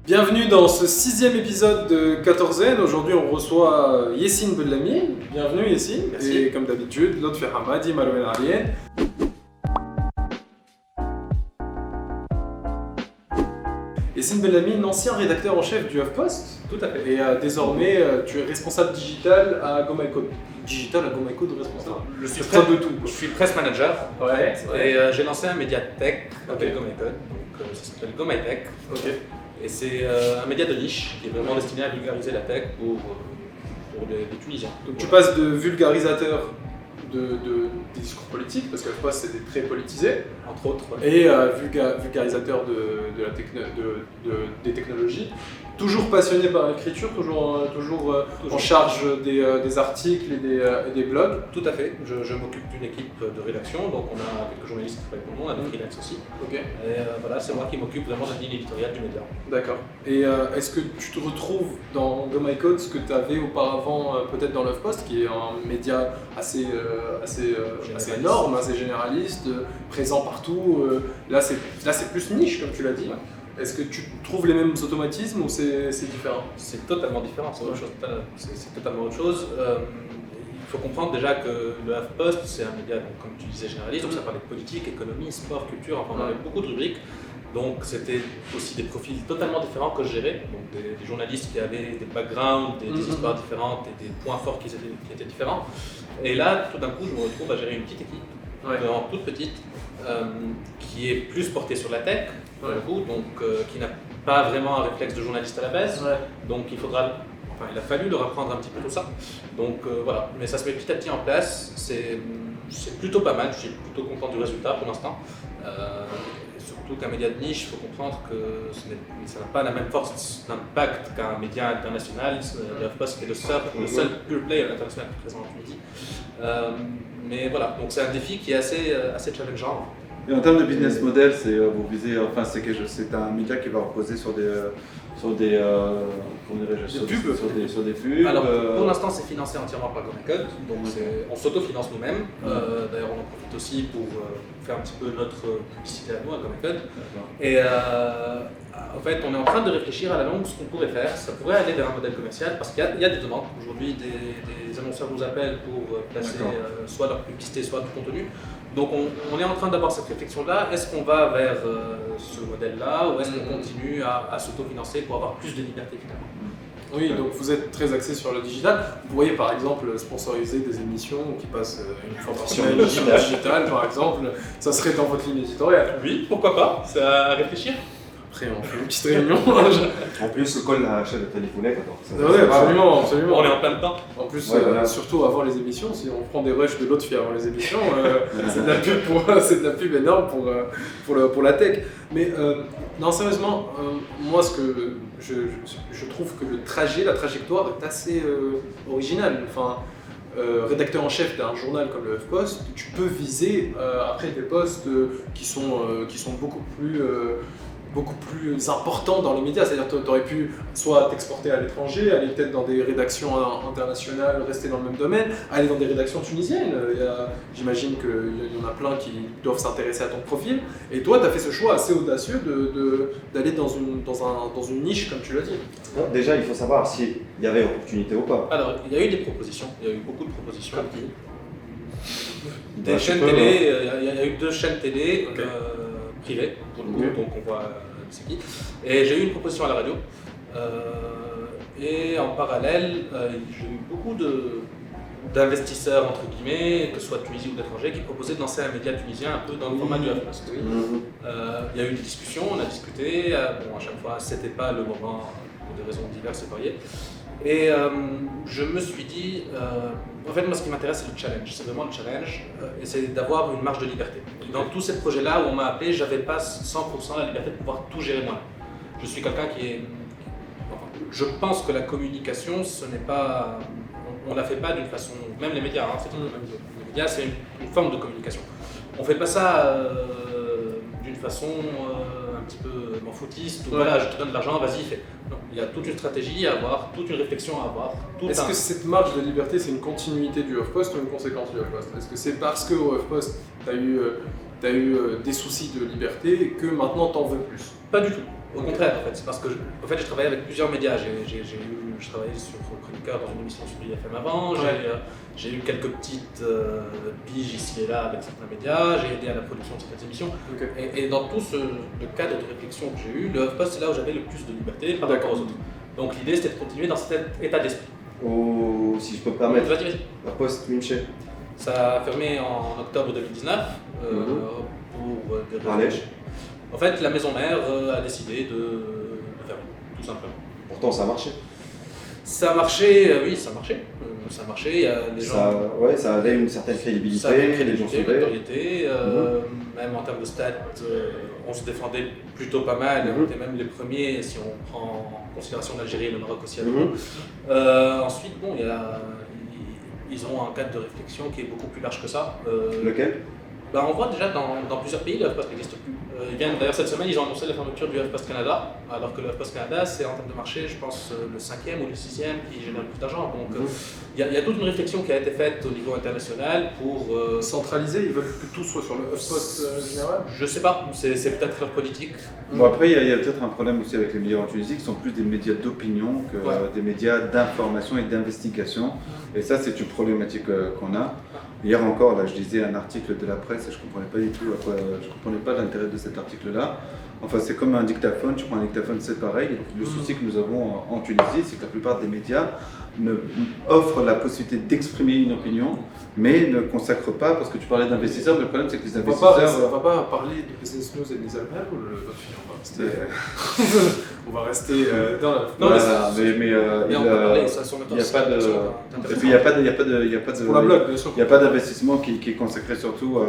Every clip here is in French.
Bienvenue dans ce 6e épisode de 14N. Aujourd'hui, on reçoit Yassine Bellamy. Bienvenue Yassine. Merci. Et comme d'habitude, Lotfi Hamadi, Malouane Alien. Yassine Bellamy, ancien rédacteur en chef du HuffPost. Tout à fait. Et désormais, tu es responsable digital à GoMyCode. Digital à GoMyCode, responsable. Je suis Responsable de tout. Je suis press manager Ouais. et j'ai lancé un média tech qui s'appelle GoMyCode. Donc ça s'appelle GoMyTech. Ok. Et c'est un média de niche qui est vraiment destiné à vulgariser la tech pour les Tunisiens. Donc tu passes de vulgarisateur des discours politiques, parce que HuffPost c'est très politisé, Entre autres. et vulgarisateur des technologies, toujours passionné par l'écriture, toujours en charge des articles et des blogs. Tout à fait. Je m'occupe d'une équipe de rédaction, donc on a quelques journalistes qui travaillent pour nous, on a des freelance aussi. Ok, Et voilà, c'est moi qui m'occupe vraiment de la ligne éditoriale du média. d'accord. Et est-ce que tu te retrouves dans GoMyCode ce que tu avais auparavant peut-être dans l'HuffPost, qui est un média assez énorme, assez généraliste, présent partout. Là c'est plus niche comme tu l'as dit. Ouais. Est-ce que tu trouves les mêmes automatismes ou c'est différent? C'est totalement différent, c'est autre chose. C'est totalement autre chose. Il faut comprendre déjà que le HuffPost, c'est un média, donc, comme tu disais, généraliste, donc ça parlait de politique, économie, sport, culture, enfin on avait beaucoup de rubriques. Donc c'était aussi des profils totalement différents que je gérais, donc des journalistes qui avaient des backgrounds, des histoires différentes et des points forts qui étaient différents. Et là, tout d'un coup, je me retrouve à gérer une petite équipe, vraiment toute petite, qui est plus portée sur la tech, pour le coup, donc qui n'a pas vraiment un réflexe de journaliste à la base. Ouais. Donc il a fallu leur apprendre un petit peu tout ça. Donc voilà, mais ça se met petit à petit en place. C'est plutôt pas mal, je suis plutôt content du résultat pour l'instant. Surtout qu'un média de niche, il faut comprendre que ça n'a pas la même force d'impact qu'un média international. Le HuffPost est le seul pure player international présent en Tunisie. Mais voilà, donc c'est un défi qui est assez challengeant. Et en termes de business model, vous visez, enfin c'est un média qui va reposer sur des pubs. Alors pour l'instant c'est financé entièrement par GoMyCode, donc on s'autofinance nous-mêmes. D'ailleurs on en profite aussi pour faire un petit peu notre publicité à nous à GoMyCode. Et en fait on est en train de réfléchir à la longue ce qu'on pourrait faire. Ça pourrait aller vers un modèle commercial parce qu'il y a des demandes. Aujourd'hui des annonceurs nous appellent pour placer soit leur publicité soit du contenu. Donc on est en train d'avoir cette réflexion-là. Est-ce qu'on va vers ce modèle-là ou est-ce qu'on continue à s'autofinancer pour avoir plus de liberté finalement? Oui, donc vous êtes très axé sur le digital. Vous pourriez par exemple sponsoriser des émissions qui passent une fois par semaine sur le digital par exemple. Ça serait dans votre ligne éditoriale. Oui, pourquoi pas, c'est à réfléchir. Après on fait une petite réunion. En plus, le col la chaîne de Téléphonec. Oui, absolument. On est en plein dedans. En plus, voilà. surtout avant les émissions, si on prend des rushs de l'autre avant les émissions, c'est de la pub énorme pour la tech. Mais non, sérieusement, moi ce que je trouve que la trajectoire est assez originale. Enfin, rédacteur en chef d'un journal comme le HuffPost, tu peux viser après des postes qui sont beaucoup plus important dans les médias, c'est-à-dire que tu aurais pu soit t'exporter à l'étranger, aller peut-être dans des rédactions internationales, rester dans le même domaine, aller dans des rédactions tunisiennes. J'imagine qu'il y en a plein qui doivent s'intéresser à ton profil. Et toi, tu as fait ce choix assez audacieux d'aller dans une niche, comme tu l'as dit. Bon, déjà, il faut savoir s'il y avait opportunité ou pas. Alors, il y a eu des propositions, il y a eu beaucoup de propositions. Des Un chaînes petit peu, télé, il y a eu 2 chaînes télé privées, pour le coup, Ok. donc on voit c'est qui. Et j'ai eu une proposition à la radio. Et en parallèle, j'ai eu beaucoup d'investisseurs, entre guillemets, que ce soit de Tunisie ou d'étrangers, qui proposaient de lancer un média tunisien un peu dans le format du HuffPost. Il y a eu des discussions, on a discuté. Bon, à chaque fois, c'était pas le moment pour des raisons diverses et variées. Et je me suis dit, en fait, moi, ce qui m'intéresse, c'est le challenge. C'est vraiment le challenge, et c'est d'avoir une marge de liberté. Dans tous ces projets-là où on m'a appelé, j'avais pas 100% la liberté de pouvoir tout gérer moi. Je suis quelqu'un je pense que la communication, ce n'est pas, on la fait pas d'une façon, même les médias, les médias, c'est une forme de communication. On fait pas ça d'une façon un petit peu m'en foutiste, ou voilà, je te donne de l'argent, vas-y, fais. Non, il y a toute une stratégie à avoir, toute une réflexion à avoir. Est-ce que cette marge de liberté, c'est une continuité du HuffPost ou une conséquence du HuffPost? Est-ce que c'est parce qu'au HuffPost, tu as eu tu as eu des soucis de liberté et que maintenant tu en veux plus? Pas du tout. Au contraire, en fait, c'est parce que j'ai travaillé avec plusieurs médias. Je travaillais sur chroniqueur dans une émission sur IFM avant. J'ai eu quelques petites piges ici et là avec certains médias. J'ai aidé à la production de certaines émissions. Et dans tout le cadre de réflexion que j'ai eu, le HuffPost, c'est là où j'avais le plus de liberté par rapport aux autres. Donc l'idée, c'était de continuer dans cet état d'esprit. Si je peux me permettre, Vas-y. HuffPost Munich. Ça a fermé en octobre 2019 pour des raisons. En fait, la maison mère a décidé de fermer, tout simplement. Pourtant, ça a marché. Ça a marché, oui, ça a marché. Ça a marché, il y a des gens... Ça avait une certaine crédibilité, ça avait une crédibilité, une notoriété, même en termes de stats, on se défendait plutôt pas mal, on était même les premiers si on prend en considération l'Algérie et le Maroc aussi avec nous. Ensuite, bon, ils ont un cadre de réflexion qui est beaucoup plus large que ça. Lequel? On voit déjà dans plusieurs pays, le HuffPost n'existe plus. D'ailleurs, cette semaine, ils ont annoncé la fermeture du HuffPost Canada, alors que le HuffPost Canada, c'est en termes de marché, je pense, le 5e ou le 6e qui génère le plus d'argent. Donc, il y a toute une réflexion qui a été faite au niveau international pour. Centraliser, ils veulent que tout soit sur le HuffPost général? Je sais pas, c'est peut-être leur politique. Bon, après, il y a peut-être un problème aussi avec les médias en Tunisie qui sont plus des médias d'opinion que des médias d'information et d'investigation. Et ça, c'est une problématique qu'on a. Hier encore, là, je lisais un article de la presse et je ne comprenais pas du tout, je comprenais pas l'intérêt de cet article-là. Enfin, c'est comme un dictaphone, tu prends un dictaphone, c'est pareil. Le souci que nous avons en Tunisie, c'est que la plupart des médias offrent la possibilité d'exprimer une opinion, mais ne consacrent pas, parce que tu parlais d'investisseurs, le problème c'est que les investisseurs... On va pas parler de Business News et de Nizalman ou on va rester dans la... Non, voilà, mais on peut parler, ça sur il n'y a pas d'investissement qui est consacré surtout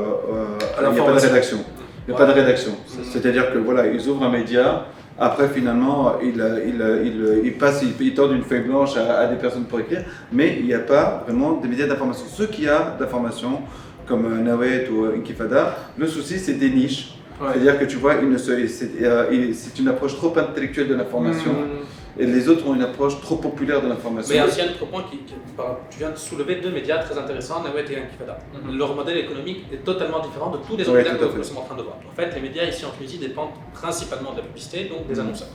à la rédaction. Il n'y a pas de rédaction. C'est-à-dire que voilà, ils ouvrent un média, après finalement ils tendent une feuille blanche à des personnes pour écrire, mais il n'y a pas vraiment des médias d'information. Ceux qui ont d'information, comme Nawet ou Inkifada, le souci c'est des niches. C'est-à-dire que tu vois, c'est une approche trop intellectuelle de l'information. Et les autres ont une approche trop populaire de l'information. Mais il y a aussi un autre point tu viens de soulever deux médias très intéressants, Nawet et Inkifada. Leur modèle économique est totalement différent de tous les autres médias que nous sommes en train de voir. En fait, les médias ici en Tunisie dépendent principalement de la publicité, donc des annonceurs.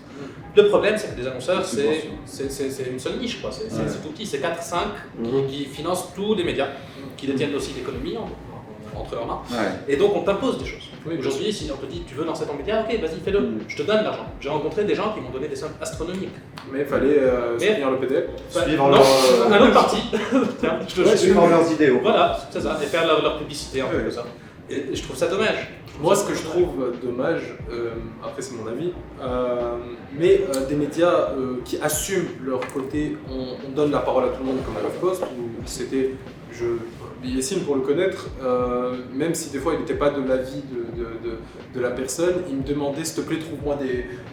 Le problème, c'est que les annonceurs, c'est une seule niche, quoi. C'est tout petit, c'est 4-5 qui financent tous les médias, qui détiennent aussi l'économie entre leurs mains. Et donc on t'impose des choses. Aujourd'hui, si on te dit tu veux lancer ton média, ok, vas-y, fais-le, je te donne l'argent. J'ai rencontré des gens qui m'ont donné des sommes astronomiques. Mais il fallait soutenir le PDF. Suivre un autre parti. Suivre leurs idéaux. Voilà, c'est ça, et faire leur publicité, un peu comme ça. Et je trouve ça dommage. Moi, ce que je trouve dommage, après c'est mon avis, mais des médias qui assument leur côté, on donne la parole à tout le monde comme à HuffPost, où c'était, Yassine pour le connaître, même si des fois il n'était pas de l'avis de la personne, il me demandait s'il te plaît trouve-moi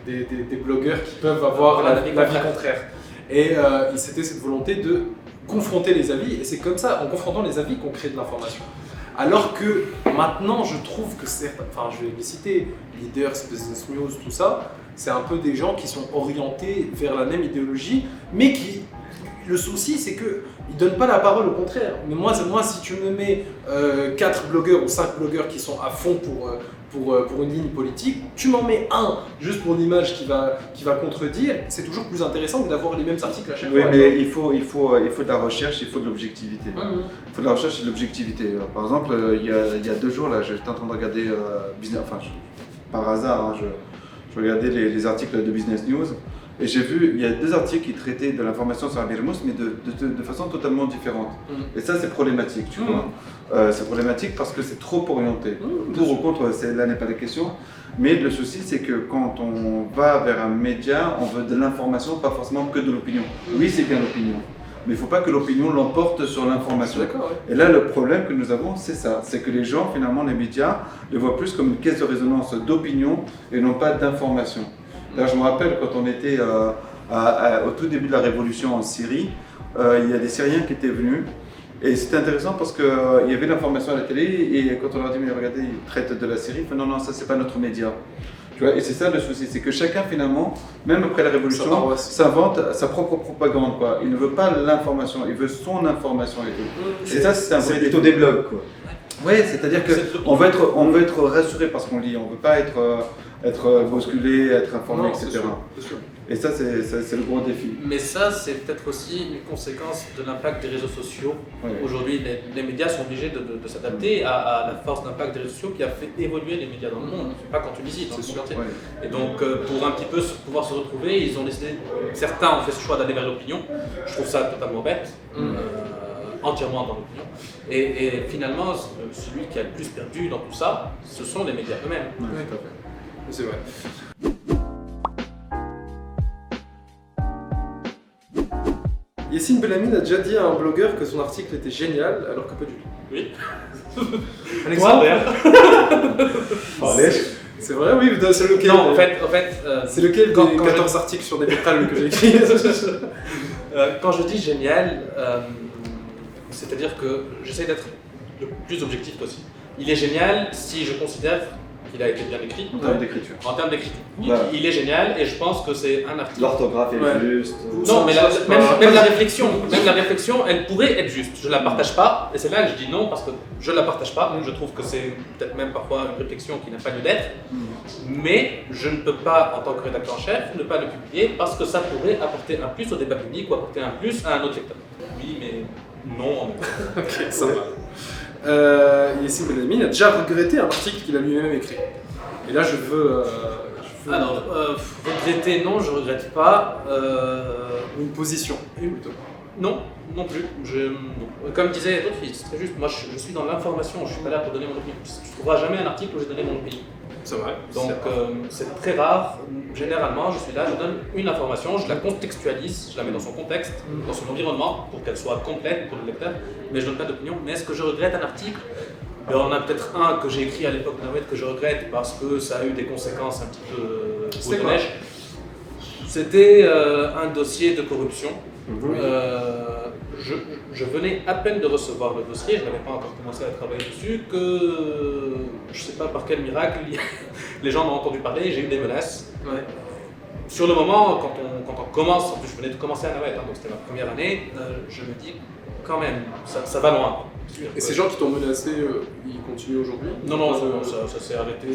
des blogueurs qui peuvent avoir l'avis contraire. Et c'était cette volonté de confronter les avis, et c'est comme ça, en confrontant les avis, qu'on crée de l'information. Alors que maintenant, je trouve que certains, enfin je vais les citer, Leaders, Business News, tout ça, c'est un peu des gens qui sont orientés vers la même idéologie, mais qui, le souci c'est qu'ils ne donnent pas la parole, au contraire. Mais moi si tu me mets 4 blogueurs ou 5 blogueurs qui sont à fond pour une ligne politique, tu m'en mets un juste pour l'image qui va contredire, c'est toujours plus intéressant que d'avoir les mêmes articles à chaque fois. Oui, mais il faut de la recherche, il faut de l'objectivité. Il faut de la recherche et de l'objectivité. Par exemple, il y a 2 jours, là, j'étais en train de regarder par hasard, je regardais les articles de Business News. Et j'ai vu, il y a 2 articles qui traitaient de l'information sur la Birmouth, mais de façon totalement différente. Et ça, c'est problématique, tu vois. C'est problématique parce que c'est trop orienté. Pour ou contre, là n'est pas la question. Mais le souci, c'est que quand on va vers un média, on veut de l'information, pas forcément que de l'opinion. Oui, c'est bien l'opinion. Mais il ne faut pas que l'opinion l'emporte sur l'information. Et là, le problème que nous avons, c'est ça. C'est que les gens, finalement, les médias, les voient plus comme une caisse de résonance d'opinion et non pas d'information. Là, je me rappelle quand on était au tout début de la révolution en Syrie, il y a des Syriens qui étaient venus et c'était intéressant parce qu'il y avait l'information à la télé et quand on leur dit mais regardez, ils traitent de la Syrie, ils font non, ça c'est pas notre média. Tu vois, et c'est ça le souci, c'est que chacun finalement, même après la révolution, s'invente sa propre propagande, quoi. Il ne veut pas l'information, il veut son information et tout. Et ça, c'est plutôt des blogs, quoi. Ouais, c'est-à-dire qu'on veut être rassuré parce qu'on lit, on ne veut pas être bousculé, être informé, Non, etc. c'est sûr. Et ça, c'est le gros défi. Mais ça, c'est peut-être aussi une conséquence de l'impact des réseaux sociaux. Ouais. Aujourd'hui, les médias sont obligés de s'adapter à la force d'impact des réseaux sociaux qui a fait évoluer les médias dans le monde. C'est pas qu'en Tunisie, dans le monde entier. Ouais. Et donc, pour un petit peu pouvoir se retrouver, ils ont décidé, certains ont fait ce choix d'aller vers l'opinion. Je trouve ça totalement bête, entièrement dans l'opinion. Et finalement, celui qui a le plus perdu dans tout ça, ce sont les médias eux-mêmes. Oui, tout à fait. C'est vrai. Yassine Belhamine a déjà dit à un blogueur que son article était génial, alors que pas du tout. Oui. Un exemple. Allez. C'est vrai, oui, c'est lequel Non, en fait, c'est lequel quand des 14 articles sur des pétales que j'ai écrit. quand je dis génial, c'est-à-dire que j'essaie d'être le plus objectif possible. Il est génial si je considère qu'il a été bien écrit. En termes d'écriture. En termes d'écriture. Voilà. Il est génial et je pense que c'est un article. L'orthographe est Ouais. juste. Non, mais Ça, c'est pas- même la réflexion, elle pourrait être juste. Je la partage pas, et c'est là que je dis non parce que je la partage pas. Je trouve que c'est peut-être même parfois une réflexion qui n'a pas lieu d'être. Mais je ne peux pas, en tant que rédacteur en chef, ne pas le publier parce que ça pourrait apporter un plus au débat public ou apporter un plus à un autre lecteur. Oui, mais non. en même temps. Ok, ça va. Yassine Belhamine a déjà regretté un article qu'il a lui-même écrit. Et là, je veux Alors, regretter, non, je regrette pas. une position. Plutôt. Non, non plus. Comme disait l'autre fille, c'est très juste. Moi, je suis dans l'information, je suis pas là pour donner mon opinion. Tu ne trouveras jamais un article où j'ai donné mon opinion. C'est vrai. Donc, c'est très rare. Généralement, je suis là, je donne une information, je la contextualise, je la mets dans son contexte, dans son environnement, pour qu'elle soit complète pour le lecteur, mais je donne pas d'opinion. Mais est-ce que je regrette un article? Ben, on a peut-être un que j'ai écrit à l'époque Nawed que je regrette parce que ça a eu des conséquences un petit peu boule de quoi neige. C'était un dossier de corruption. Je venais à peine de recevoir le dossier, je n'avais pas encore commencé à travailler dessus, que je ne sais pas par quel miracle, les gens m'ont entendu parler, j'ai eu des menaces. Ouais. Sur le moment, quand on commence, en plus je venais de commencer à Nawed, donc c'était ma première année, je me dis quand même, ça va loin. Et ces gens qui t'ont menacé, ils continuent aujourd'hui? Non, ça s'est arrêté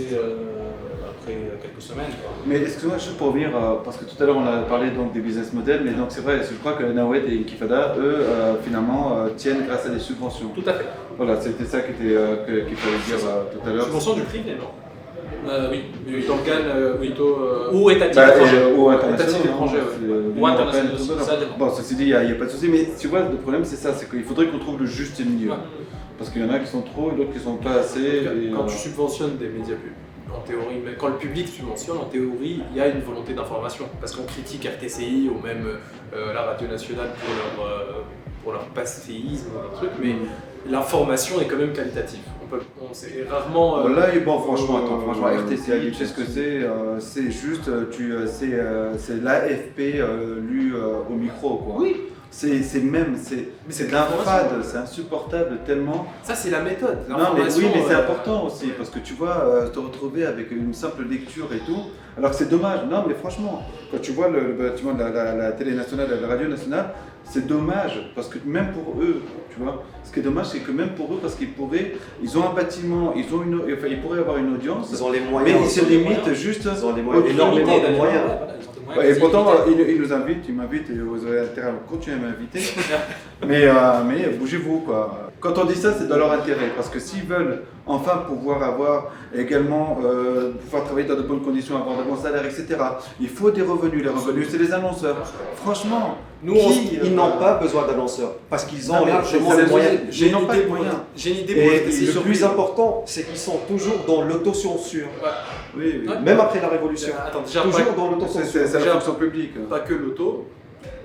après quelques semaines. Mais excuse-moi, juste pour revenir, parce que tout à l'heure on a parlé donc des business models, mais donc c'est vrai, je crois que Nawed et Intifada, eux, finalement, tiennent grâce à des subventions. Tout à fait. Voilà, c'était ça qu'il fallait dire tout à l'heure. Subvention du privé, non? Oui. D'organes plutôt. Ou étatique. Bah, étranger. ou international, Étatique étranger, ouais. Ou international aussi, ça dépend. Bon, ceci dit, il n'y a pas de souci, mais tu vois, le problème c'est ça, c'est qu'il faudrait qu'on trouve le juste milieu. Ouais. Parce qu'il y en a qui sont trop et d'autres qui sont pas assez. Et, Quand tu subventionnes des médias publics, en théorie, mais quand le public subventionne, en théorie, il y a une volonté d'information. Parce qu'on critique RTCI ou même la Radio Nationale pour leur passéisme ou un truc, mais l'information est quand même qualitative. C'est rarement. Là, bon, franchement, RTCI, tu sais ce que c'est juste, c'est l'AFP lu au micro, quoi. Oui. C'est de d'un l'information. fade, c'est insupportable tellement. Ça, c'est la méthode. Non, mais oui, L'information, mais c'est important aussi, parce que tu vois, te retrouver avec une simple lecture et tout, alors que c'est dommage. Non, mais franchement, quand tu vois le bâtiment de la télé nationale, la radio nationale, c'est dommage, parce que même pour eux, tu vois, ce qui est dommage, c'est que même pour eux, parce ils ont un bâtiment, ils pourraient avoir une audience, Ils ont les mais moyens. ils se limitent juste. Ils ont les moyens. Énormément de moyens. Ouais, et pourtant, ils nous invitent, ils m'invitent et vous avez intérêt à continuer à m'inviter. mais bougez-vous, quoi. Quand on dit ça, c'est dans leur intérêt. Parce que s'ils veulent enfin pouvoir avoir également, pouvoir travailler dans de bonnes conditions, avoir de bons salaires, etc., il faut des revenus. Les revenus, c'est les annonceurs. Franchement, Ils n'ont pas besoin d'annonceurs. Parce qu'ils ont largement les moyens. J'ai une n'ont pas idée de pour moyens. J'ai une idée pour Et RTCI. le plus important, c'est qu'ils sont toujours dans l'autocensure. oui. Ouais. Même après la révolution. Attends, déjà, Toujours dans C'est l'autocensure. la Déjà, fonction publique. pas que l'auto.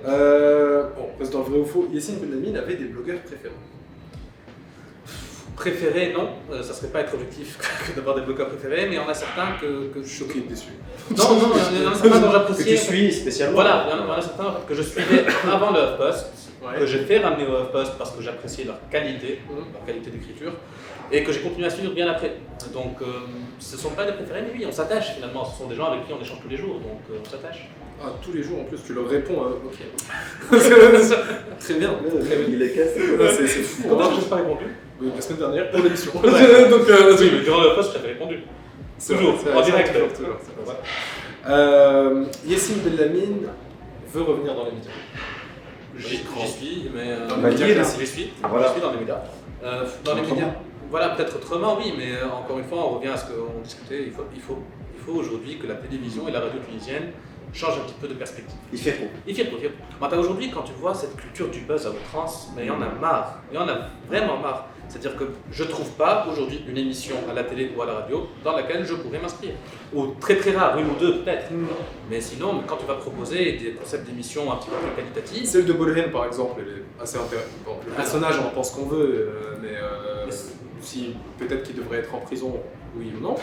Bon, parce que dans le vrai ou faux, Yassine Belhamine avait des blogueurs préférés. Préférés, non, ça serait pas être objectif que d'avoir des blogueurs préférés, mais il y en a certains que je Choqué, déçu. Non, il y en a certains dont Que j'appréciais. tu suis spécialement. Voilà, il y en a certains que je suivais avant le HuffPost, Ouais. que j'ai fait ramener au HuffPost parce que j'appréciais leur qualité d'écriture, et que j'ai continué à suivre bien après. Donc, ce ne sont pas des préférés, mais oui, on s'attache finalement. Ce sont des gens avec qui on échange tous les jours, donc on s'attache. Ah, tous les jours en plus, tu leur réponds. Ok. Très bien. Il est cassé. C'est fou. Comment je n'ai pas répondu? La semaine dernière pour l'émission. Donc, Oui, mais durant le post, je t'avais répondu. Toujours, en direct. Toujours. Yassine Bellamine veut revenir dans les médias. J'y suis, mais Dans les médias, j'y là. suis. Voilà. Je suis dans les médias. Dans les Autrement. médias. Voilà, peut-être autrement, oui, mais encore une fois, on revient à ce qu'on discutait. Il faut aujourd'hui que la télévision et la radio tunisienne changent un petit peu de perspective. Il fait trop. Il fait. Aujourd'hui, quand tu vois cette culture du buzz à outrance, mais il y en a marre. Il y en a vraiment marre. C'est-à-dire que je ne trouve pas aujourd'hui une émission à la télé ou à la radio dans laquelle je pourrais m'inscrire. Ou très rare, une ou deux peut-être. Mais sinon, quand tu vas proposer des concepts d'émissions un petit peu plus qualitatives, Celle de Bolhen, par exemple, elle est assez intéressante. Bon, le personnage, on en pense qu'on veut, mais si peut-être qu'il devrait être en prison, oui ou non.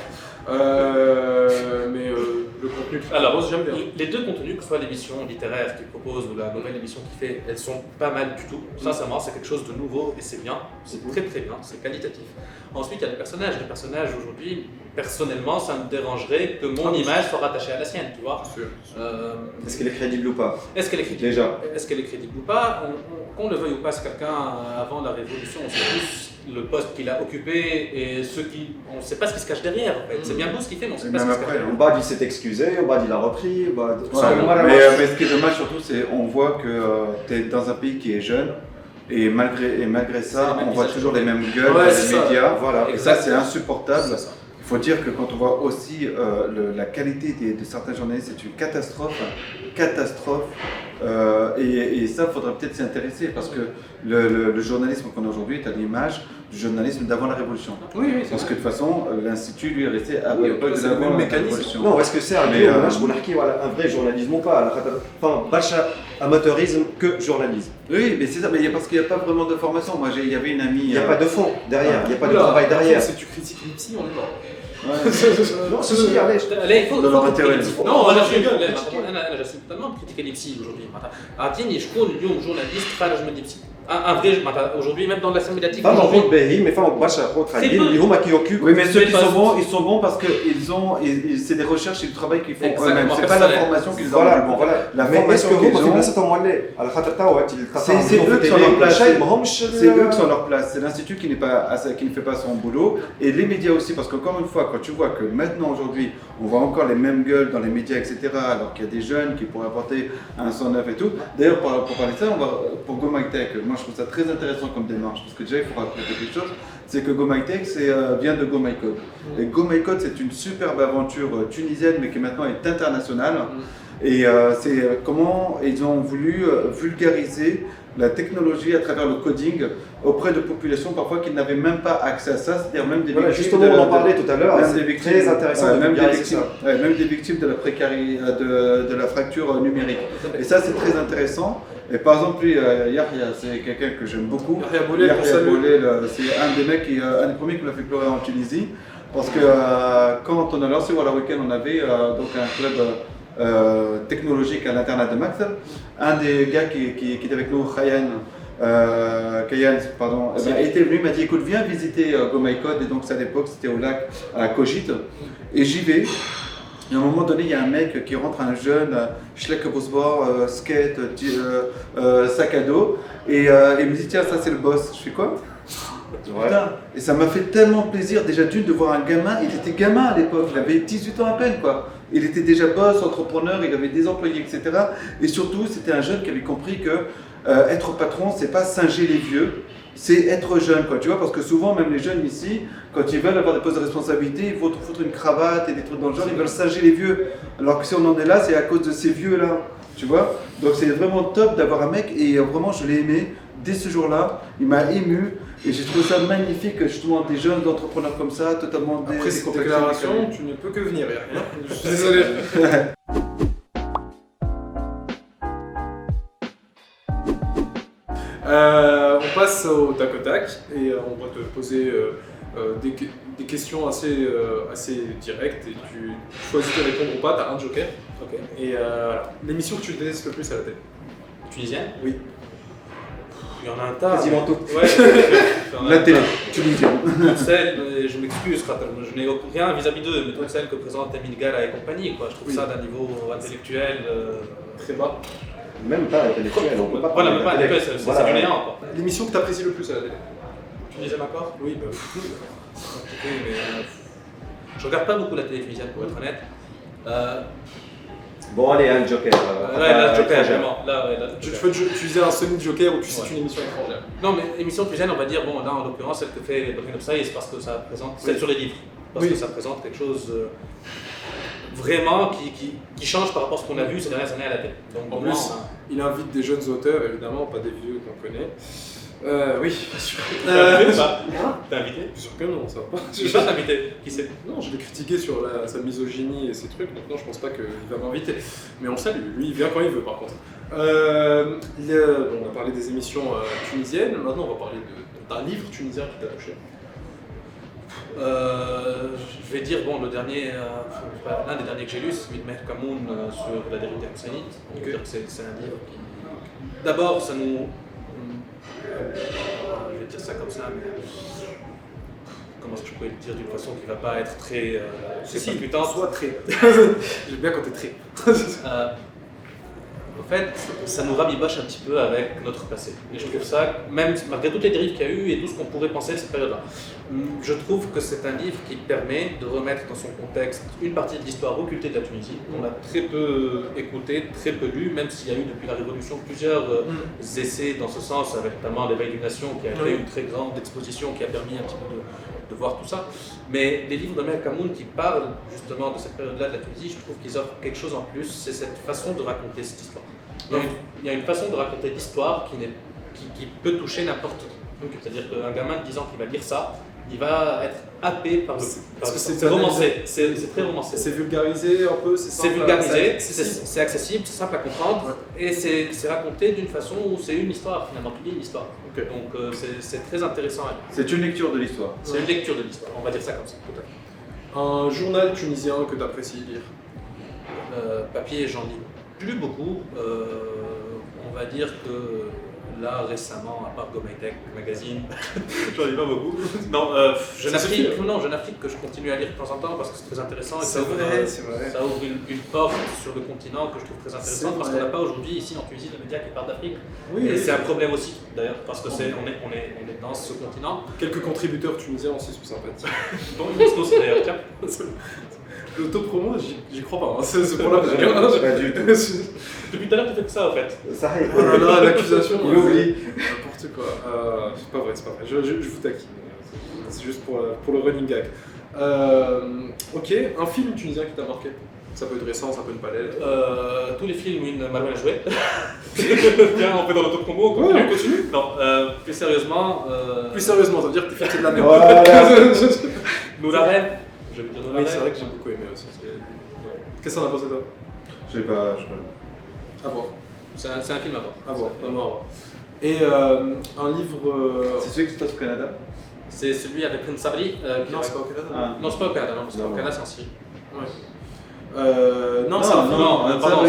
Mais le contenu qu'il alors, propose, j'aime bien. les deux contenus, que ce soit l'émission littéraire qu'il propose ou la nouvelle émission qu'il fait, elles sont pas mal du tout. Sincèrement, c'est quelque chose de nouveau et c'est bien. C'est très bien, c'est qualitatif. Ensuite, il y a les personnages. Les personnages aujourd'hui, personnellement, ça me dérangerait que mon image soit rattachée à la sienne, tu vois. Est-ce qu'elle est crédible ou pas? Est-ce qu'elle est crédible? Déjà. Est-ce qu'elle est crédible ou pas? Qu'on le veuille ou pas, c'est quelqu'un avant la Révolution, on sait tous le poste qu'il a occupé et on ne sait pas ce qui se cache derrière. En fait. C'est bien beau ce qu'il fait, mais on ne sait Et pas ce même qui se cache après, derrière. On bas dit s'est excusé, on bas dit l'a repris. Mais ce qui est dommage surtout, c'est on voit que tu es dans un pays qui est jeune et malgré ça, les mêmes on voit visages. toujours les mêmes gueules Ouais, dans c'est les ça. médias. Voilà. Et ça, c'est insupportable. C'est ça. Il faut dire que quand on voit aussi la qualité de certains journalistes, c'est une catastrophe. Et ça, il faudrait peut-être s'y intéresser parce que le journalisme qu'on a aujourd'hui est à l'image du journalisme d'avant la Révolution. Oui, Parce que de toute façon, l'Institut lui est resté à Oui, l'époque de c'est le l'avant même la mécanisme. Révolution. Non, est-ce que c'est un Mais, vieux un vrai journalisme ou pas? Enfin, Bacha amateurisme que journalisme. Oui, mais c'est ça, mais parce qu'il n'y a pas vraiment de formation. Moi, il y avait une amie. Il n'y a pas de fond derrière, il n'y a pas de Oula, travail derrière. Si tu critiques Lipsy, on est mort. Non, ceci, allez. Allez, il faut Dans leur faut intérêt. critiquer. Non, أنا j'assume j'assume totalement de critiquer l'IPSI aujourd'hui. أعطيني شكون اليوم journaliste خارج من l'IPSI. Un vrai, aujourd'hui, même dans la scène médiatique, Femme en aujourd'hui, route Behi, mais femme en Bacha route C'est Khalil, peu. les hommes qui occupent. Oui, mais ceux qui pas- sont bons parce que c'est des recherches et du travail qu'ils font Exactement, eux-mêmes. C'est pas la personnel. formation qu'ils ont. Voilà, bon, voilà. La Mais est-ce que formation vous, qu'ils quand ont, vous êtes en moelle, à la khatra tawa, c'est eux qui sont leur place. C'est eux qui sont leur leur place. C'est l'institut qui ne fait pas son boulot. Et les médias aussi, parce qu'encore une fois, quand tu vois que maintenant, aujourd'hui, on voit encore les mêmes gueules dans les médias, etc., alors qu'il y a des jeunes qui pourraient apporter un son neuf et tout. D'ailleurs, pour parler de ça, pour Go My Tech, moi je trouve ça très intéressant comme démarche, parce que déjà, il faut raconter quelque chose. C'est que Go My Tech vient de Go My Code. Et Go My Code, c'est une superbe aventure tunisienne, mais qui maintenant est internationale. Et c'est comment ils ont voulu vulgariser la technologie à travers le coding auprès de populations parfois qui n'avaient même pas accès à ça, c'est-à-dire même des Voilà, victimes. justement, on en parlait tout à l'heure, même c'est des victimes, très intéressant de même des vulgariser victimes, ça. même des victimes de la précarité, de la fracture numérique. Et ça, c'est très intéressant. Et par exemple, lui, Yahya, c'est quelqu'un que j'aime beaucoup. Yahya Boulel, pour saluer. C'est un des mecs, un des premiers qui m'a fait pleurer en Tunisie. Parce que quand on a lancé Walla Weekend, on avait donc un club technologique à l'internat de Maktab. Un des gars qui était avec nous, Kayan, pardon, était venu, il m'a dit écoute, viens visiter Go My Code. Et donc, à l'époque, c'était au lac à Kojit. Et j'y vais. Et à un moment donné, il y a un mec qui rentre, un jeune, Schlek Bosbor, skate, sac à dos. Et il me dit tiens, ça c'est le boss. Je fais quoi? Putain. Et ça m'a fait tellement plaisir déjà de voir un gamin, il était gamin à l'époque, il avait 18 ans à peine quoi. Il était déjà boss, entrepreneur, il avait des employés, etc. Et surtout, c'était un jeune qui avait compris que être patron, c'est pas singer les vieux, c'est être jeune quoi, tu vois, parce que souvent même les jeunes ici, quand ils veulent avoir des postes de responsabilité, il faut foutre une cravate et des trucs dans le genre, ils veulent singer les vieux. Alors que si on en est là, c'est à cause de ces vieux là, tu vois. Donc c'est vraiment top d'avoir un mec et vraiment je l'ai aimé dès ce jour-là, il m'a ému. Et j'ai trouvé ça magnifique, justement, des jeunes entrepreneurs comme ça, totalement Après cette décomplexés. déclaration, tu ne peux que venir, Yahya. Je suis désolé. On passe au tac au tac et on va te poser des questions assez directes et tu choisis de répondre ou pas, tu as un joker. Ok. Et voilà. L'émission que tu détestes le plus à la télé? Tunisienne. Oui. Il y en a un tas. Quasiment tout. Ouais, il y en a La un télé, tas. tunisienne. Toutes celles, je m'excuse, je n'ai rien vis-à-vis d'eux, mais toutes celles que présente Emile Gala et compagnie, quoi. Je trouve Oui. ça d'un niveau intellectuel Très bas. Même pas intellectuel, on peut pas Voilà, parler même pas d'intellect. c'est Voilà. du néant, quoi. L'émission que tu apprécies le plus à la télé? Tunisien encore? Oui, bah Oui, mais je regarde pas beaucoup la télé tunisienne pour être honnête. Bon, allez, un joker. Ouais, là, Joker, vraiment. Là, tu veux utiliser un semi-joker ou tu cites une émission étrangère. Non, mais émission tunisienne, on va dire, bon, là en l'occurrence, celle que fait Brahim Obsaï, c'est parce que ça présente, celle sur les livres, parce que ça présente quelque chose vraiment qui change par rapport à ce qu'on a vu ces dernières années à la télé. Donc, En plus, il invite des jeunes auteurs, évidemment, pas des vieux qu'on connaît. Oui, bien sûr. T'as invité? Bien sûr que non, ça va pas. Qui va t'inviter? Qui c'est? Non, je l'ai critiqué sur sa misogynie et ses trucs, donc non, je pense pas qu'il va m'inviter. Mais on le salue, lui, il vient quand il veut par contre. On a parlé des émissions tunisiennes, maintenant on va parler d'un livre tunisien qui t'a touché. Je vais dire, bon, l'un des derniers que j'ai lu, c'est celui de Meher Kamoun sur la dérive des Husseinites. On peut dire que c'est un livre qui. D'abord, ça nous. Je vais dire ça comme ça, mais. Comment est-ce que je pourrais le dire d'une façon qui ne va pas être très. Percutante. Soit très. J'aime bien quand t'es très. En fait, ça nous rabiboche un petit peu avec notre passé. Et je trouve ça, même malgré toutes les dérives qu'il y a eu et tout ce qu'on pourrait penser de cette période-là, je trouve que c'est un livre qui permet de remettre dans son contexte une partie de l'histoire occultée de la Tunisie, qu'on a très peu écouté, très peu lu, même s'il y a eu depuis la Révolution plusieurs essais dans ce sens, avec notamment l'éveil d'une nation qui a été une très grande exposition qui a permis un petit peu de voir tout ça. Mais les livres de Meher Kamoun qui parlent justement de cette période-là de la Tunisie, je trouve qu'ils offrent quelque chose en plus, c'est cette façon de raconter cette histoire. Il y a une façon de raconter l'histoire qui peut toucher n'importe qui. C'est-à-dire qu'un gamin de 10 ans qui va lire ça, il va être happé par le. Parce que c'est romancé, c'est très romancé. C'est vulgarisé un peu, c'est vulgarisé, c'est accessible, c'est simple à comprendre, et c'est raconté d'une façon où c'est une histoire finalement, tu lis une histoire. Okay. Donc c'est très intéressant à lire. C'est une lecture de l'histoire. C'est une lecture de l'histoire, on va dire ça comme ça. Tout à fait. Un journal tunisien que tu apprécies lire? Papier, j'en lis plus beaucoup. On va dire que là récemment, à part Gomaitech Magazine, j'en lis pas beaucoup. Non, Jeune Afrique que je continue à lire de temps en temps parce que c'est très intéressant. Et c'est vrai. Ça ouvre une porte sur le continent que je trouve très intéressante parce qu'on n'a pas aujourd'hui ici en Tunisie de médias qui parlent d'Afrique. Oui, et c'est un problème aussi d'ailleurs parce que on est dans ce continent. Quelques contributeurs tunisiens aussi sont sympathiques. Bon, ils sont aussi d'ailleurs, tiens. L'autopromo, j'y crois pas, hein. C'est pour la blague. Pas du tout. Depuis tout à l'heure, tu fais que ça en fait. Ça arrive. Oh là là, l'accusation. Il oublie. N'importe quoi. C'est pas vrai. Je vous taquine. C'est juste pour le running gag. Ok, un film tunisien qui t'a marqué? Ça peut être récent, ça peut ne pas l'être. Tous les films où une Malouane a joué. Tiens, on fait dans l'autopromo, on continue. Non, plus sérieusement. Plus sérieusement, ça veut dire que t'es fait de la merde. Nous la rêve. Je vais te donner Oui, c'est vrai que j'ai beaucoup aimé aussi. Qu'est-ce que t'en as pensé toi? Je sais pas. À voir. C'est un film à voir. À voir, vraiment à voir. Et un livre. C'est celui qui se passe au Canada? C'est celui avec Prince Sabri. Non, c'est pas au Canada. Ah. Non, c'est pas au Canada, non, parce qu'au Canada, c'est en Syrie. Ouais. Non, c'est un film. Non, pardon.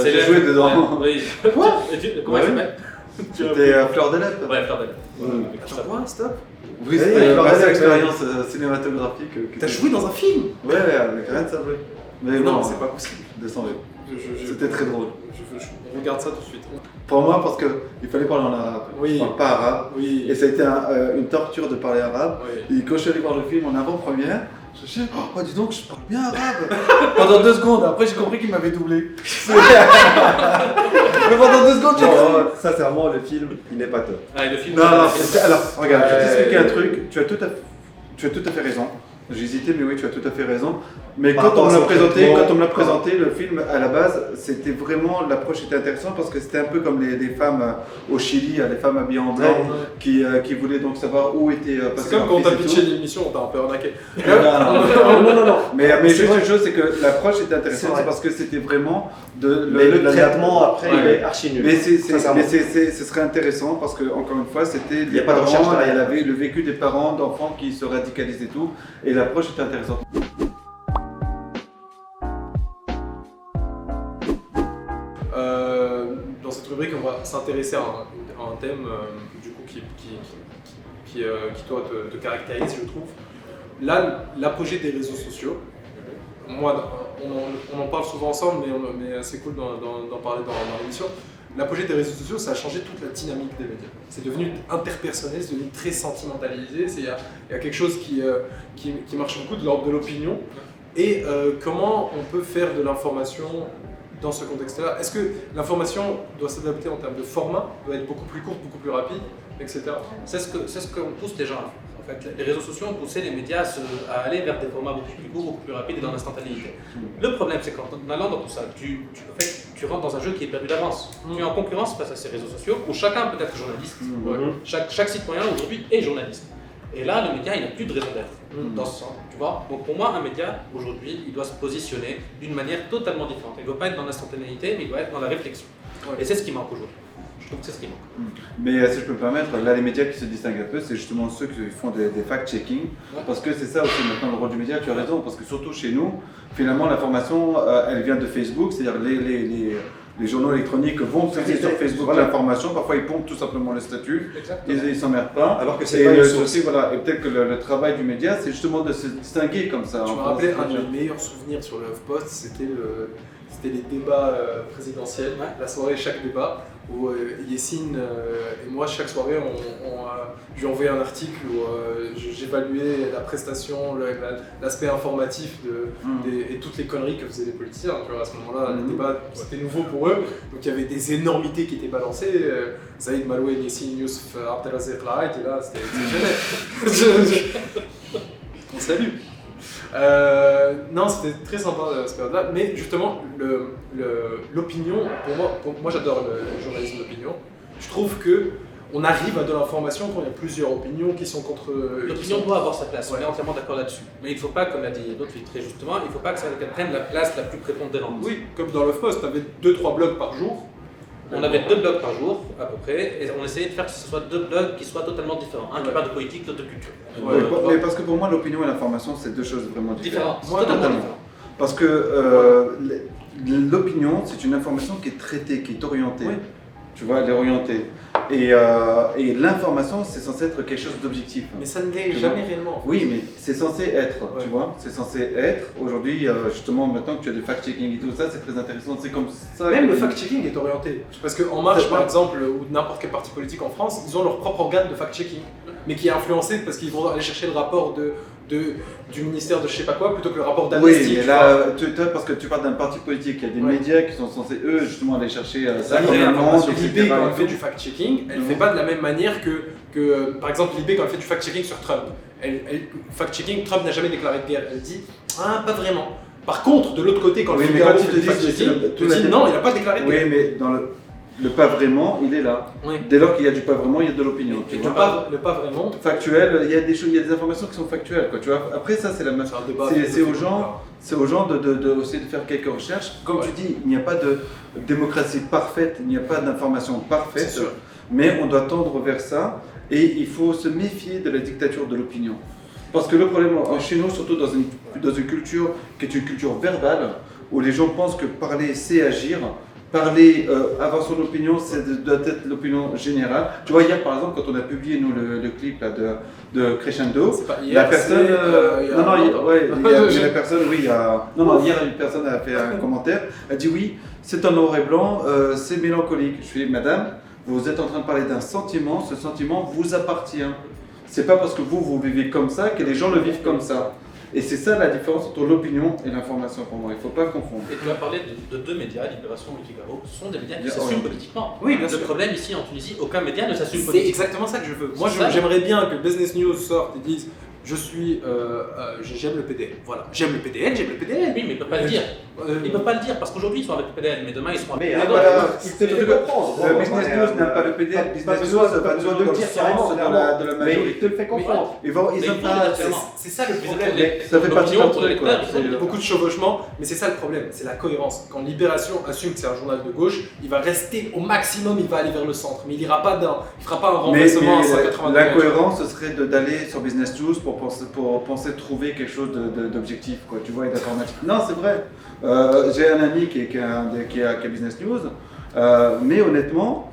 J'ai joué dedans. Oui. Quoi? Comment il s'appelle? C'était Fleur de Lèpre. Ouais, Fleur de Lèpre. Attends, quoi? Stop. Oui, c'était une expérience cinématographique. T'as joué dans un film? Ouais, avec rien de ça. Mais non, c'est pas possible. Descendez. C'était très drôle. On regarde ça tout de suite. Pour moi, parce qu'il fallait parler en arabe. Oui. Enfin, pas arabe. Oui. Et ça a été une torture de parler arabe. Oui. Et quand je suis allé voir le film en avant-première, je me suis dit, oh, dis donc, je parle bien arabe. Pendant 2 secondes, après j'ai compris qu'il m'avait doublé. Mais pendant 2 secondes, j'ai compris. Sincèrement, le film, il n'est pas top. Ah, le film. Non, alors, regarde, je vais t'expliquer un truc. Tu as tout à fait raison. J'ai hésité, mais oui, tu as tout à fait raison. Mais quand on me l'a présenté, le film à la base, c'était vraiment, l'approche était intéressante parce que c'était un peu comme les femmes au Chili, les femmes habillées en blanc, qui voulaient donc savoir où était passé. C'est comme quand on t'a pitché l'émission, on t'a un peu arnaqué. Non. Mais juste une chose, c'est que l'approche était intéressante parce que c'était vraiment le traitement après, il est archi nul. Mais ce serait intéressant parce que, encore une fois, c'était il y a pas de recherche derrière. Il avait le vécu des parents, d'enfants qui se radicalisent et tout, et l'approche était intéressante. Dans cette rubrique, on va s'intéresser à un thème du coup, qui toi te caractérise, je trouve. Là, l'apogée des réseaux sociaux. Moi, on en parle souvent ensemble, mais c'est cool d'en parler dans l'émission. l'apogée des réseaux sociaux, ça a changé toute la dynamique des médias. C'est devenu interpersonnel, c'est devenu très sentimentalisé. Il y a quelque chose qui marche beaucoup de l'ordre de l'opinion. Et comment on peut faire de l'information dans ce contexte-là? Est-ce que l'information doit s'adapter en termes de format, doit être beaucoup plus courte, beaucoup plus rapide, etc. C'est ce qu'on pousse les gens à faire. En fait, les réseaux sociaux ont poussé les médias à aller vers des formats beaucoup plus courts, beaucoup plus rapides et dans l'instantanéité. Le problème, c'est qu'en allant dans tout ça, tu rentres dans un jeu qui est perdu d'avance. Tu es en concurrence face à ces réseaux sociaux où chacun peut être journaliste. Chaque citoyen aujourd'hui est journaliste. Et là, le média, il n'a plus de raison d'être dans ce sens, tu vois. Donc pour moi, un média, aujourd'hui, il doit se positionner d'une manière totalement différente. Il ne doit pas être dans l'instantanéité, mais il doit être dans la réflexion. Et c'est ce qui manque aujourd'hui. Je trouve que c'est ce qui manque. Mais si je peux me permettre, là, les médias qui se distinguent un peu, c'est justement ceux qui font des fact-checking. Parce que c'est ça aussi maintenant le rôle du média, tu as raison. Parce que surtout chez nous, finalement, l'information, elle vient de Facebook, c'est-à-dire les journaux électroniques vont chercher sur Facebook l'information, parfois ils pompent tout simplement le statut, ils ne s'emmerdent pas. Alors que c'est pas une source. Voilà. Et peut-être que le travail du média, c'est justement de se distinguer comme ça. Je me rappelais un de mes meilleurs souvenirs sur le HuffPost, c'était les débats présidentiels, la soirée chaque débat, où Yessine et moi, chaque soirée, je lui ai envoyé un article où j'évaluais la prestation, l'aspect informatif et toutes les conneries que faisaient les politiciens. À ce moment-là, les débats, c'était nouveau pour eux, donc il y avait des énormités qui étaient balancées. Saïd Malouane, Yessine, Youssef, Abdelazir Lahaït, et là, c'était exceptionnel. On salue. Non, c'était très sympa cette période-là, mais justement, l'opinion, pour moi j'adore le journalisme d'opinion. Je trouve qu'on arrive à de l'information quand il y a plusieurs opinions qui sont contre. L'opinion doit avoir sa place, on est entièrement d'accord là-dessus. Mais il ne faut pas, comme l'a dit Lotfi très justement, il ne faut pas que ça prenne la place la plus prépondérante. Oui, comme dans l'HuffPost, tu avais 2-3 blogs par jour. On avait 2 blogs par jour, à peu près, et on essayait de faire que ce soit 2 blogs qui soient totalement différents. Un qui parle de politique, l'autre de culture. Mais parce que pour moi, l'opinion et l'information, c'est 2 choses vraiment différentes. Moi, totalement différent. Parce que l'opinion, c'est une information qui est traitée, qui est orientée. Tu vois, elle est orientée. Et l'information, c'est censé être quelque chose d'objectif. Mais ça ne l'est jamais réellement. Oui, mais c'est censé être, tu vois. C'est censé être. Aujourd'hui, justement, maintenant que tu as du fact-checking et tout ça, c'est très intéressant. C'est comme ça. Même le fact-checking est orienté. Parce qu'En Marche, par exemple, ou n'importe quel parti politique en France, ils ont leur propre organe de fact-checking, mais qui est influencé parce qu'ils vont aller chercher le rapport du ministère de je sais pas quoi plutôt que le rapport d'Amnesty. Oui, mais là, parce que tu parles d'un parti politique, il y a des médias qui sont censés, eux, justement, aller chercher ça. L'IB, quand elle fait du fact-checking, elle ne fait pas de la même manière que par exemple, l'IB, quand elle fait du fact-checking sur Trump. Fact-checking, Trump n'a jamais déclaré de guerre. Elle dit, ah, pas vraiment. Par contre, de l'autre côté, quand le Figaro fait du fact-checking, tu dis, non, il n'a pas déclaré de guerre. Oui, mais dans le pas vraiment, il est là. Oui. Dès lors qu'il y a du pas vraiment, il y a de l'opinion. Et le pas vraiment factuel, il y a des choses, il y a des informations qui sont factuelles, quoi. Tu vois. Après ça, c'est aux gens de essayer de faire quelques recherches. Comme tu dis, il n'y a pas de démocratie parfaite, il n'y a pas d'information parfaite, mais on doit tendre vers ça et il faut se méfier de la dictature de l'opinion. Parce que le problème chez nous, surtout dans une culture qui est une culture verbale, où les gens pensent que parler c'est agir. Parler, avoir son opinion, doit être l'opinion générale. Tu vois, hier par exemple, quand on a publié nous le clip là, de Crescendo, la personne. Hier une personne a fait un commentaire, a dit oui, c'est en noir et blanc, c'est mélancolique. Je lui ai dit, madame, vous êtes en train de parler d'un sentiment, ce sentiment vous appartient. C'est pas parce que vous vivez comme ça que les gens le vivent comme ça. Et c'est ça la différence entre l'opinion et l'information pour moi, il ne faut pas confondre. Et tu as parlé de 2 médias, Libération et Figaro, ce sont des médias qui s'assument politiquement. Oui, bien sûr. Le problème ici en Tunisie, aucun média ne s'assume politiquement. C'est exactement ça que je veux. Moi j'aimerais bien que Business News sorte et dise j'aime le PDL. Voilà, j'aime le PDL. Oui, mais il ne peut pas le dire. Il ne peut pas le dire parce qu'aujourd'hui ils sont avec le PDL, mais demain ils seront avec le PDL. Il te le comprendre. Business News n'a pas le PDL, Business News va besoin de le dire carrément de la majorité. Mais il te le fait comprendre. C'est ça le problème. Ça fait partie de l'électeur. Beaucoup de chevauchements, mais c'est ça le problème, c'est la cohérence. Quand Libération assume que c'est un journal de gauche, il va rester au maximum, il va aller vers le centre, mais il ne fera pas un renversement à 180 degrés. La cohérence, ce serait d'aller sur Business News pour penser trouver quelque chose d'objectif, quoi, tu vois, et d'informatique. Non, c'est vrai. J'ai un ami qui a Business News, mais honnêtement,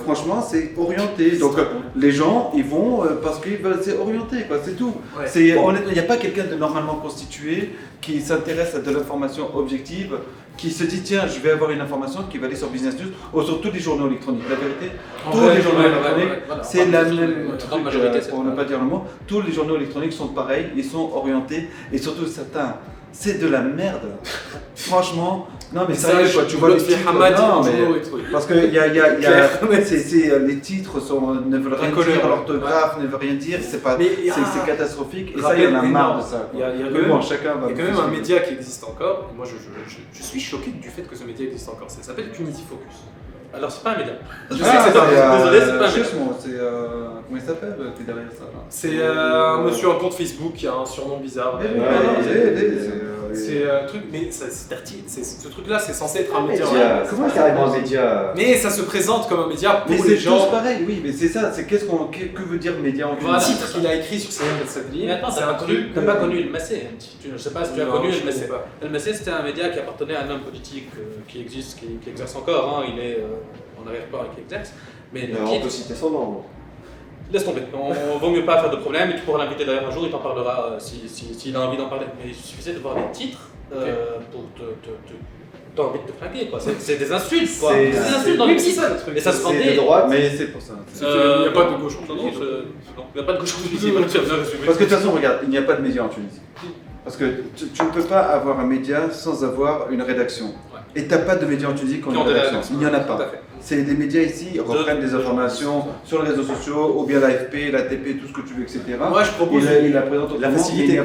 Franchement, c'est orienté. Donc, les gens, ils vont parce qu'ils veulent, c'est orienté, quoi, c'est tout. Ouais. Il n'y a pas quelqu'un de normalement constitué qui s'intéresse à de l'information objective, qui se dit tiens, je vais avoir une information qui va aller sur Business News ou sur tous les journaux électroniques. La vérité, tous les journaux électroniques, c'est la même truc, pour ne pas dire le mot, tous les journaux électroniques sont pareils, ils sont orientés et surtout certains. C'est de la merde. Franchement, non mais sérieux quoi, tu vois les titres, non, mais, parce que les titres ne veulent rien dire, l'orthographe ne veut rien dire, c'est catastrophique et ça il y en a marre de ça. Il y a quand même un média qui existe encore, et moi je suis choqué du fait que ce média existe encore, ça s'appelle Tunisie Focus. Alors c'est pas un média. Je sais que c'est pas désolé, c'est pas un média. Comment il s'appelle qui est derrière ça là? C'est un monsieur, un compte Facebook qui a un surnom bizarre. C'est un truc, mais ce truc-là, c'est censé être un média. Comment ça arrive un média? Mais ça se présente comme un média pour les gens. C'est tous pareil, oui, mais c'est ça, c'est que veut dire média en Le titre qu'il a écrit sur Salim Sabli. Mais attends, t'as pas connu El Massé. Je sais pas si tu as connu El Massé. El Massé, c'était un média qui appartenait à un homme politique qui existe, qui exerce encore. Il est en arrière-plan et qui exerce. Mais on peut citer son nom. Laisse tomber, on vaut mieux pas faire de problème et tu pourras l'inviter d'ailleurs un jour, il t'en parlera s'il a envie d'en parler. Mais il suffisait de voir les titres pour t'as envie de te flinguer quoi. C'est des insultes quoi. C'est des insultes dans le titre. Et ça se rendait. C'est droite, mais c'est pour ça. Il n'y a pas de gauche. Non, il n'y a pas de gauche en Tunisie. Parce que de toute façon, regarde, il n'y a pas de médias en Tunisie. Parce que tu ne peux pas avoir un média sans avoir une rédaction. Et tu n'as pas de médias en Tunisie qui ont une rédaction. Il n'y en a pas. C'est les médias ici reprennent des informations sur les réseaux sociaux, ou bien l'AFP, l'ATP, tout ce que tu veux, etc. Moi, je propose il la présente la facilité.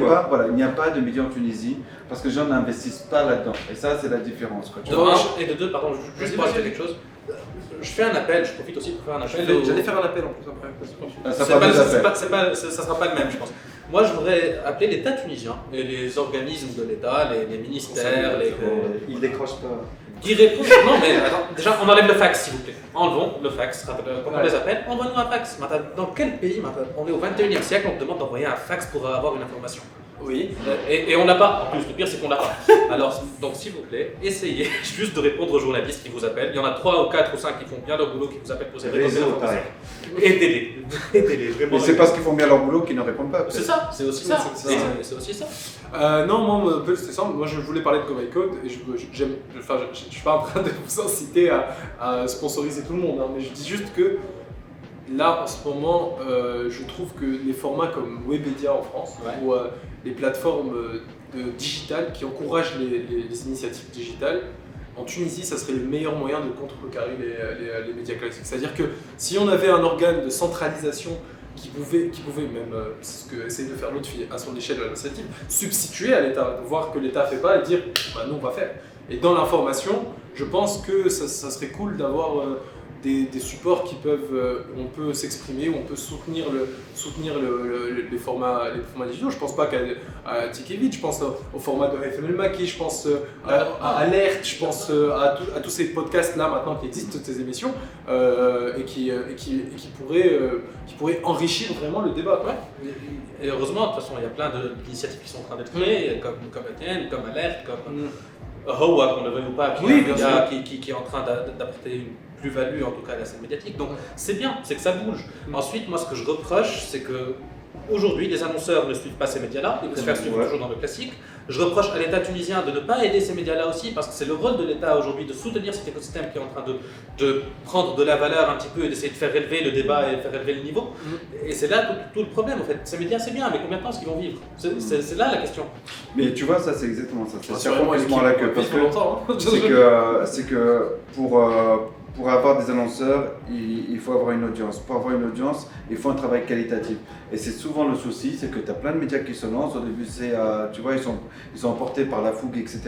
Il n'y a pas de médias en Tunisie parce que les gens n'investissent pas là-dedans. Et ça, c'est la différence. Quoi. De un et de deux, pardon, juste pour ajouter quelque chose. Je fais un appel, je profite aussi pour faire un appel. J'allais faire un appel en plus après. Ça sera pas le même, je pense. Moi, je voudrais appeler l'État tunisien et les organismes de l'État, les ministères, Ils décrochent pas. Qui répondent. Non, mais attends, déjà, on enlève le fax, s'il vous plaît. Enlevons le fax. Quand on les appelle, envoie-nous un fax. Dans quel pays, on est au 21e siècle, on te demande d'envoyer un fax pour avoir une information? Oui. Et on n'a pas. En plus, le pire, c'est qu'on l'a pas. Alors, donc, s'il vous plaît, essayez juste de répondre aux journalistes qui vous appellent. Il y en a 3 ou 4 ou 5 qui font bien leur boulot, qui vous appellent pour ces réseaux. Aidez-les. Aidez-les, vraiment. Mais c'est parce qu'ils font bien leur boulot qu'ils ne répondent pas. C'est ça, c'est aussi ça. C'est aussi ça. Non, moi, c'est simple. Moi, je voulais parler de Go My Code et je suis pas en train de vous inciter à sponsoriser tout le monde, hein, mais je dis juste que là, en ce moment, je trouve que les formats comme Webedia en France ou les plateformes digitales qui encouragent les initiatives digitales, en Tunisie, ça serait le meilleur moyen de contrecarrer les médias classiques. C'est-à-dire que si on avait un organe de centralisation qui pouvait même, c'est ce que essaie de faire l'autre fille à son échelle administrative, substituer à l'État, de voir que l'État ne fait pas et dire bah, nous on va faire. Et dans l'information, je pense que ça serait cool d'avoir des supports qui peuvent, où on peut s'exprimer, où on peut soutenir les formats digitaux. Je pense pas qu'à Tikevich, je pense au format de FML Maki, je pense à Alert, je pense à tous ces podcasts là maintenant qui existent, toutes ces émissions, et qui pourraient enrichir vraiment le débat. Ouais. Et heureusement, de toute façon, il y a plein d'initiatives qui sont en train d'être créées, comme ATN, comme Alert, comme Hawa, qu'on ne veuille ou pas, qui est en train d'apporter une plus-value en tout cas à la scène médiatique. Donc c'est bien, c'est que ça bouge. Ensuite, moi ce que je reproche, c'est que aujourd'hui les annonceurs ne suivent pas ces médias-là, ils préfèrent suivre toujours dans le classique. Je reproche à l'État tunisien de ne pas aider ces médias-là aussi, parce que c'est le rôle de l'État aujourd'hui de soutenir cet écosystème qui est en train de prendre de la valeur un petit peu et d'essayer de faire élever le débat et faire élever le niveau. Et c'est là tout le problème en fait. Ces médias c'est bien, mais combien de temps est-ce qu'ils vont vivre? C'est là la question. Mais tu vois, ça c'est exactement ça. C'est sûrement là que parce que c'est que pour avoir des annonceurs, il faut avoir une audience. Pour avoir une audience, il faut un travail qualitatif. Et c'est souvent le souci, c'est que tu as plein de médias qui se lancent. Au début, tu vois, ils sont emportés par la fougue, etc.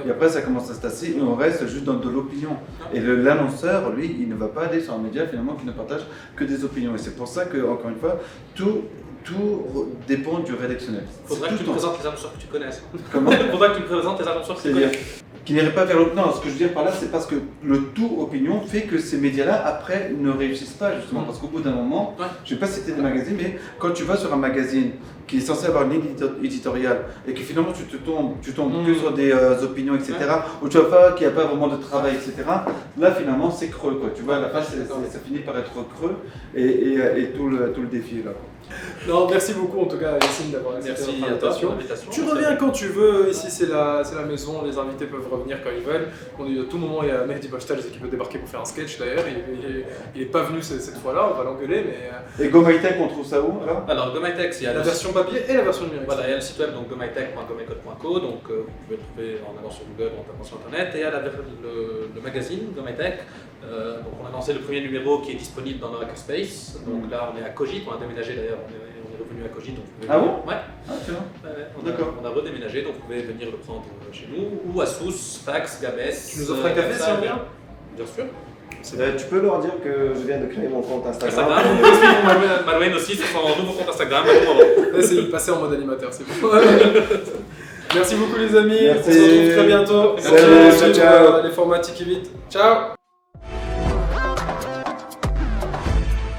Et après, ça commence à se tasser et on reste juste dans de l'opinion. Et l'annonceur, lui, il ne va pas aller sur un média finalement qui ne partage que des opinions. Et c'est pour ça que, encore une fois, tout dépend du rédactionnel. Faudrait que tu me présentes les annonceurs que tu connaisses. Comment? Faudrait que tu me présentes les annonceurs que tu connais. qui n'iraient pas vers l'opinion. Non, ce que je veux dire par là, c'est parce que le tout opinion fait que ces médias-là, après, ne réussissent pas, justement. Parce qu'au bout d'un moment, je ne sais pas si c'était des magazines, mais quand tu vas sur un magazine qui est censé avoir une ligne éditoriale et que finalement tu tombes que sur des opinions, etc., où tu vas pas qu'il n'y a pas vraiment de travail, etc., là, finalement, c'est creux, quoi. Tu vois, à la fin, ça finit par être creux et tout le défi est là. Non, merci beaucoup en tout cas Yacine d'avoir accepté notre invitation. Tu reviens quand tu veux, ici c'est la maison, les invités peuvent revenir quand ils veulent. À tout moment il y a Mehdi Bochtal qui peut débarquer pour faire un sketch d'ailleurs, il est pas venu cette fois-là, on va l'engueuler mais... Et GoMyTech on trouve ça où alors GoMyTech, il y a la version papier et la version numérique. Voilà, il y a le site web donc gomytech.gomycode.co, donc vous pouvez le trouver en allant sur Google ou en tapant sur internet, et il y a le magazine GoMyTech. Donc on a lancé le premier numéro qui est disponible dans le Hackerspace. Donc là on est à Cogite, on a déménagé d'ailleurs, on est revenu à Cogite. Donc vous pouvez bon ouais. Tu vois on a redéménagé, donc vous pouvez venir le prendre chez nous, ou à Sousse, Fax, Gabès. Tu nous offres un café si on vient? Bien sûr. Tu peux leur dire que je viens de créer mon compte Instagram. Malouane aussi, c'est son nouveau compte Instagram. C'est passé en mode animateur, c'est bon. Merci beaucoup les amis, merci. on se retrouve très bientôt. Salut, ciao. Les formats Tiki Vite. Ciao.